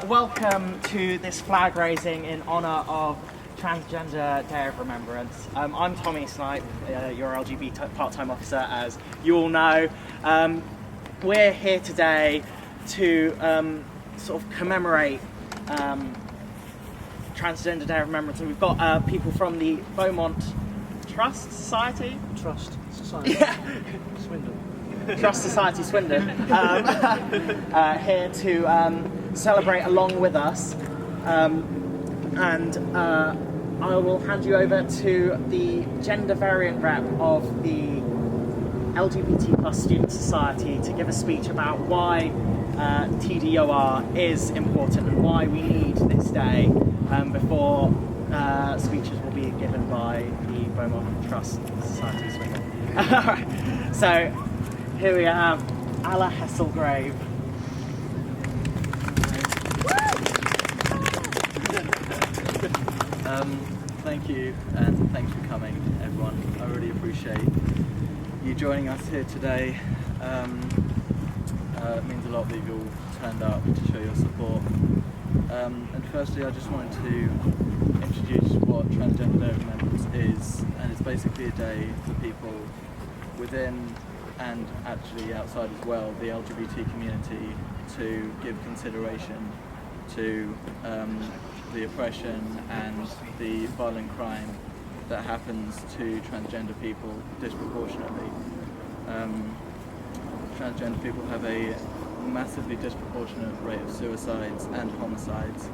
welcome to this flag raising in honour of Transgender Day of Remembrance. I'm Tommy Snipe, your LGBT part-time officer, as you all know. We're here today to sort of commemorate Transgender Day of Remembrance, and we've got people from the Beaumont Trust Society. Trust Society. Yeah. Swindon. Trust Society Swindon, here to celebrate along with us, and I will hand you over to the gender variant rep of the LGBT Plus Student Society to give a speech about why TDOR is important and why we need this day, before speeches will be given by the Beaumont Trust Society Swindon. Alright, so here we have Alla Hesselgrave. Thank you, and thanks for coming, everyone. I really appreciate you joining us here today. It means a lot that you've all turned up to show your support. And firstly, I just wanted to introduce what Transgender Day of Remembrance is, and it's basically a day for people within and actually outside as well, the LGBT community, to give consideration to the oppression and the violent crime that happens to transgender people disproportionately. Transgender people have a massively disproportionate rate of suicides and homicides,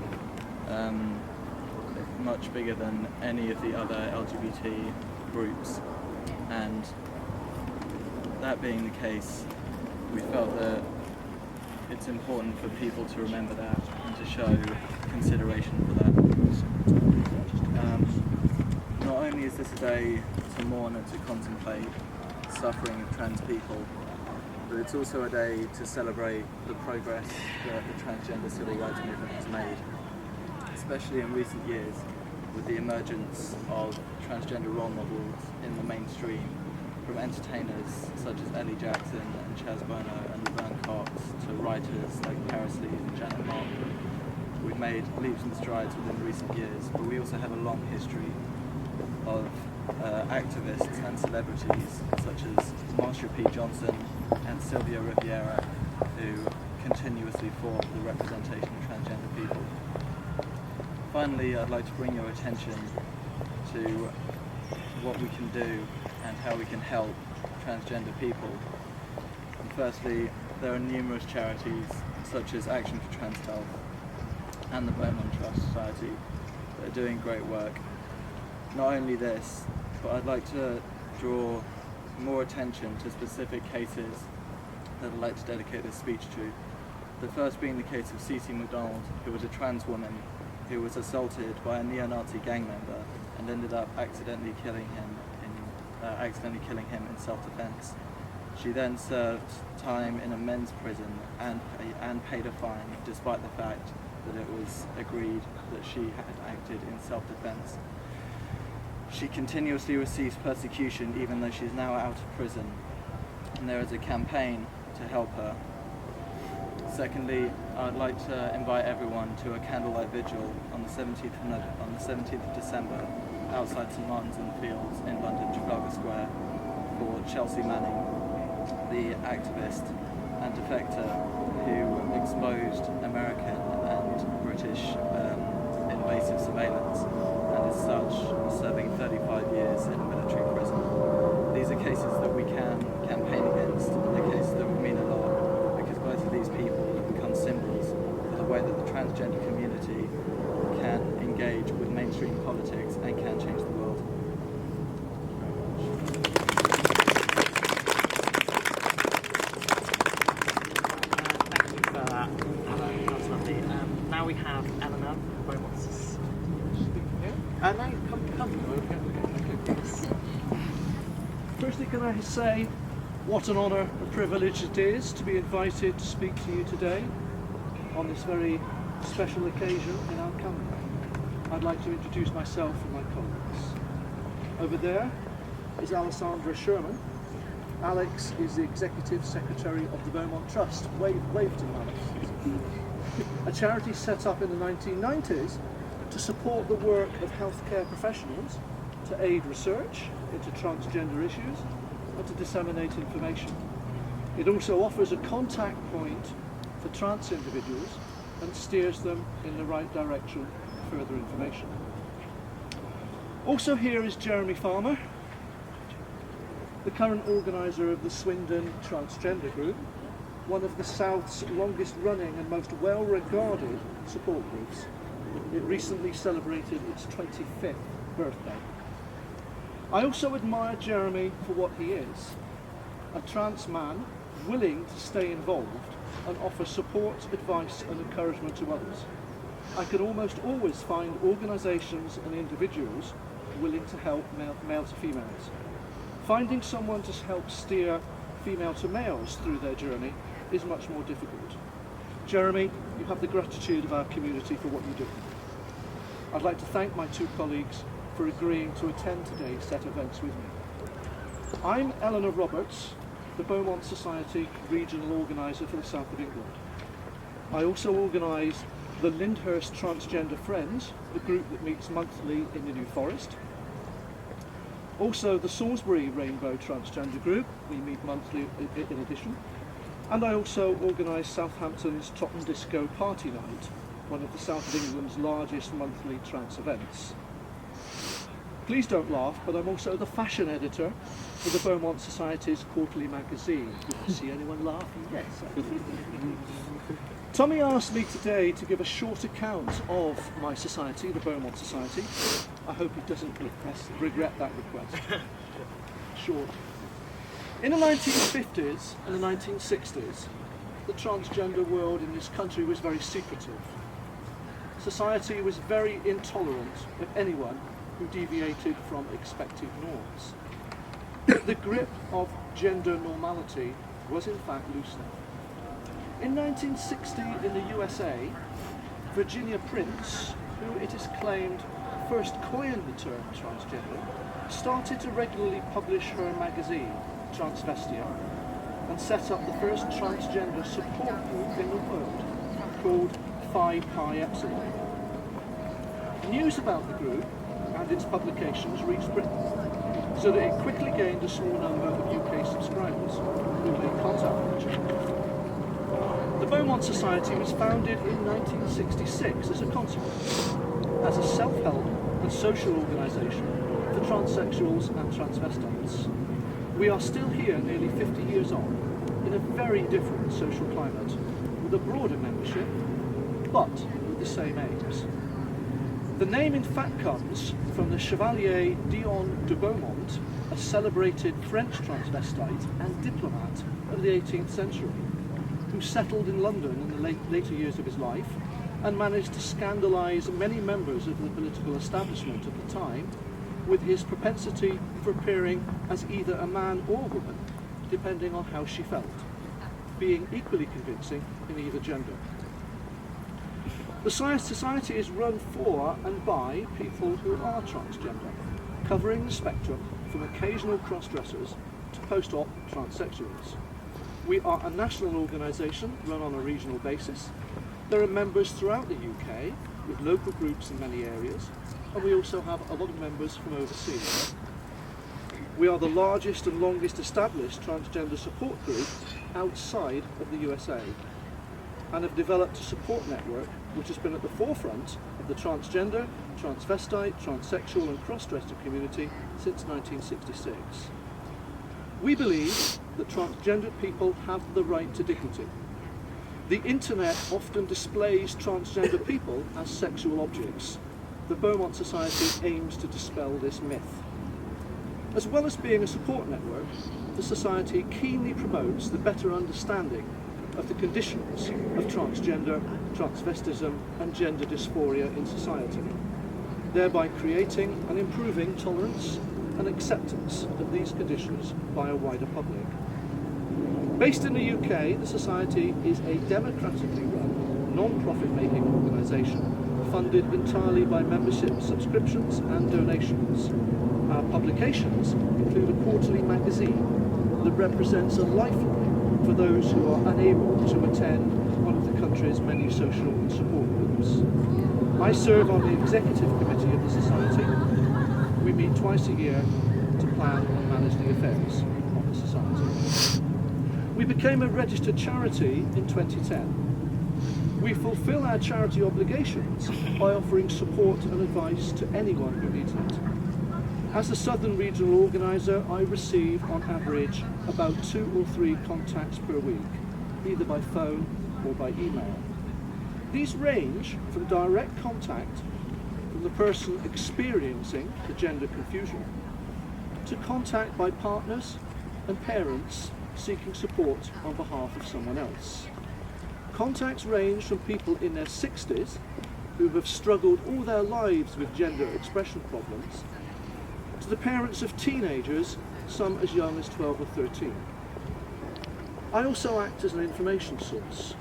much bigger than any of the other LGBT groups, and that being the case, we felt that it's important for people to remember that and to show consideration for that. Not only is this a day to mourn and to contemplate suffering of trans people, but it's also a day to celebrate the progress that the transgender civil rights movement has made, especially in recent years with the emergence of transgender role models in the mainstream, from entertainers such as Ellie Jackson and Chaz Bono and Laverne Cox to writers like Paris Lee and Janet Mock. We've made leaps and strides within recent years, but we also have a long history of activists and celebrities such as Marsha P. Johnson and Sylvia Riviera, who continuously fought for the representation of transgender people. Finally, I'd like to bring your attention to what we can do and how we can help transgender people. And firstly, there are numerous charities such as Action for Trans Health and the Beaumont Trust Society that are doing great work. Not only this, but I'd like to draw more attention to specific cases that I'd like to dedicate this speech to. The first being the case of Cece McDonald, who was a trans woman who was assaulted by a neo-Nazi gang member and ended up accidentally killing him in self-defense. She then served time in a men's prison and paid a fine, despite the fact that it was agreed that she had acted in self-defense. She continuously receives persecution even though she's now out of prison, and there is a campaign to help her. Secondly, I'd like to invite everyone to a candlelight vigil on the 17th of December outside St Martin's in the Fields in London, Trafalgar Square, for Chelsea Manning, the activist and defector who exposed American and British invasive surveillance, and as such serving 35 years in a military prison. These are cases that we can campaign against, and they're cases that would mean a lot, because both of these people have become symbols for the way that the transgender community can engage with mainstream politics and can change the world. Thank you for that, Alan. That's lovely. Now we have Eleanor, who wants to speak. No, come. Yes. Firstly, can I say what an honour and privilege it is to be invited to speak to you today on this very special occasion in our company. I'd like to introduce myself and my colleagues. Over there is Alessandra Sherman, Alex is the Executive Secretary of the Beaumont Trust. Wave to Alex. A charity set up in the 1990s to support the work of healthcare professionals, to aid research into transgender issues, and to disseminate information. It also offers a contact point for trans individuals and steers them in the right direction for further information. Also here is Jeremy Farmer, the current organiser of the Swindon Transgender Group, one of the South's longest running and most well regarded support groups. It recently celebrated its 25th birthday. I also admire Jeremy for what he is, a trans man willing to stay involved and offer support, advice and encouragement to others. I can almost always find organisations and individuals willing to help male to females. Finding someone to help steer female to males through their journey is much more difficult. Jeremy, you have the gratitude of our community for what you do. I'd like to thank my two colleagues for agreeing to attend today's set events with me. I'm Eleanor Roberts, the Beaumont Society Regional Organiser for the South of England. I also organise the Lyndhurst Transgender Friends, the group that meets monthly in the New Forest. Also the Salisbury Rainbow Transgender Group, we meet monthly in addition. And I also organise Southampton's Totten Disco Party Night, one of the South of England's largest monthly trans events. Please don't laugh, but I'm also the fashion editor for the Beaumont Society's quarterly magazine. Did you see anyone laughing? Yes. Tommy asked me today to give a short account of my society, the Beaumont Society. I hope he doesn't regret that request. Short. In the 1950s and the 1960s, the transgender world in this country was very secretive. Society was very intolerant of anyone who deviated from expected norms. The grip of gender normality was in fact loosening. In 1960 in the USA, Virginia Prince, who it is claimed first coined the term transgender, started to regularly publish her magazine, Transvestia, and set up the first transgender support group in the world, called Phi Pi Epsilon. News about the group and its publications reached Britain, so that it quickly gained a small number of UK subscribers who made contact with each other. The Beaumont Society was founded in 1966 as a consequence, as a self-help and social organisation for transsexuals and transvestites. We are still here nearly 50 years on, in a very different social climate, with a broader membership, but with the same aims. The name in fact comes from the Chevalier Dion de Beaumont, a celebrated French transvestite and diplomat of the 18th century, who settled in London in the later years of his life and managed to scandalise many members of the political establishment at the time with his propensity for appearing as either a man or woman, depending on how she felt, being equally convincing in either gender. The society is run for and by people who are transgender, covering the spectrum from occasional cross-dressers to post-op transsexuals. We are a national organisation run on a regional basis. There are members throughout the UK, with local groups in many areas, and we also have a lot of members from overseas. We are the largest and longest established transgender support group outside of the USA, and have developed a support network which has been at the forefront of the transgender, transvestite, transsexual and cross-dresser community since 1966. We believe that transgender people have the right to dignity. The internet often displays transgender people as sexual objects. The Beaumont Society aims to dispel this myth. As well as being a support network, the Society keenly promotes the better understanding of the conditions of transgender, transvestism and gender dysphoria in society, thereby creating and improving tolerance and acceptance of these conditions by a wider public. Based in the UK, the Society is a democratically run, non-profit making organisation funded entirely by membership subscriptions and donations. Our publications include a quarterly magazine that represents a lifeline for those who are unable to attend one of the country's many social and support groups. I serve on the executive committee of the Society. We meet twice a year to plan and manage the affairs of the Society. We became a registered charity in 2010. We fulfil our charity obligations by offering support and advice to anyone who needs it. As a Southern Regional Organiser, I receive on average about 2 or 3 contacts per week, either by phone or by email. These range from direct contact from the person experiencing the gender confusion to contact by partners and parents seeking support on behalf of someone else. Contacts range from people in their 60s who have struggled all their lives with gender expression problems to the parents of teenagers, some as young as 12 or 13. I also act as an information source,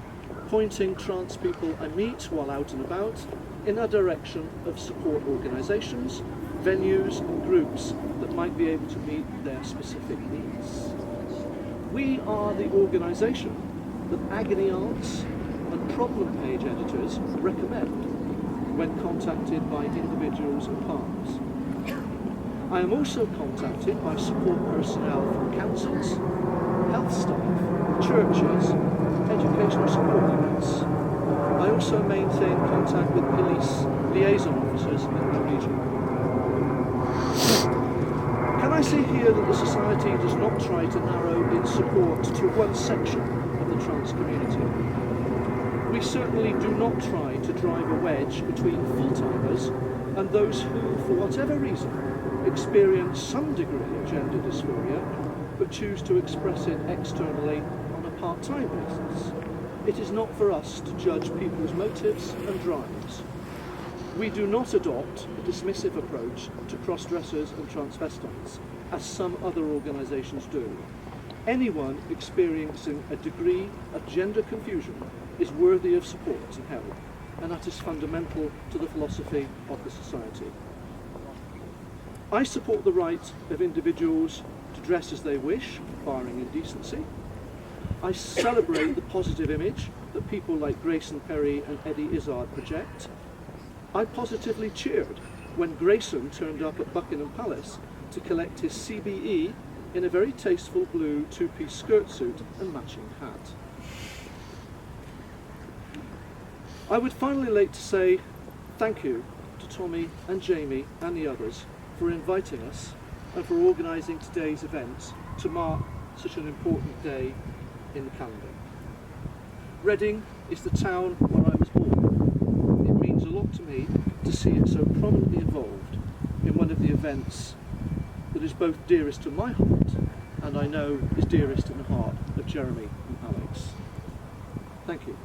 pointing trans people I meet while out and about in a direction of support organisations, venues and groups that might be able to meet their specific needs. We are the organisation that agony aunts and problem page editors recommend when contacted by individuals and partners. I am also contacted by support personnel from councils, health staff, churches, educational support units. I also maintain contact with police liaison officers in the region. Can I say here that the Society does not try to narrow its support to one section of the trans community? We certainly do not try to drive a wedge between full-timers and those who, for whatever reason, experience some degree of gender dysphoria but choose to express it externally on a part-time basis. It is not for us to judge people's motives and drives. We do not adopt a dismissive approach to cross-dressers and transvestites, as some other organisations do. Anyone experiencing a degree of gender confusion is worthy of support and help, and that is fundamental to the philosophy of the Society. I support the right of individuals to dress as they wish, barring indecency. I celebrate the positive image that people like Grayson Perry and Eddie Izzard project. I positively cheered when Grayson turned up at Buckingham Palace to collect his CBE in a very tasteful blue 2-piece skirt suit and matching hat. I would finally like to say thank you to Tommy and Jamie and the others for inviting us and for organising today's event to mark such an important day in the calendar. Reading is the town where I was born. It means a lot to me to see it so prominently involved in one of the events that is both dearest to my heart and I know is dearest in the heart of Jeremy and Alex. Thank you.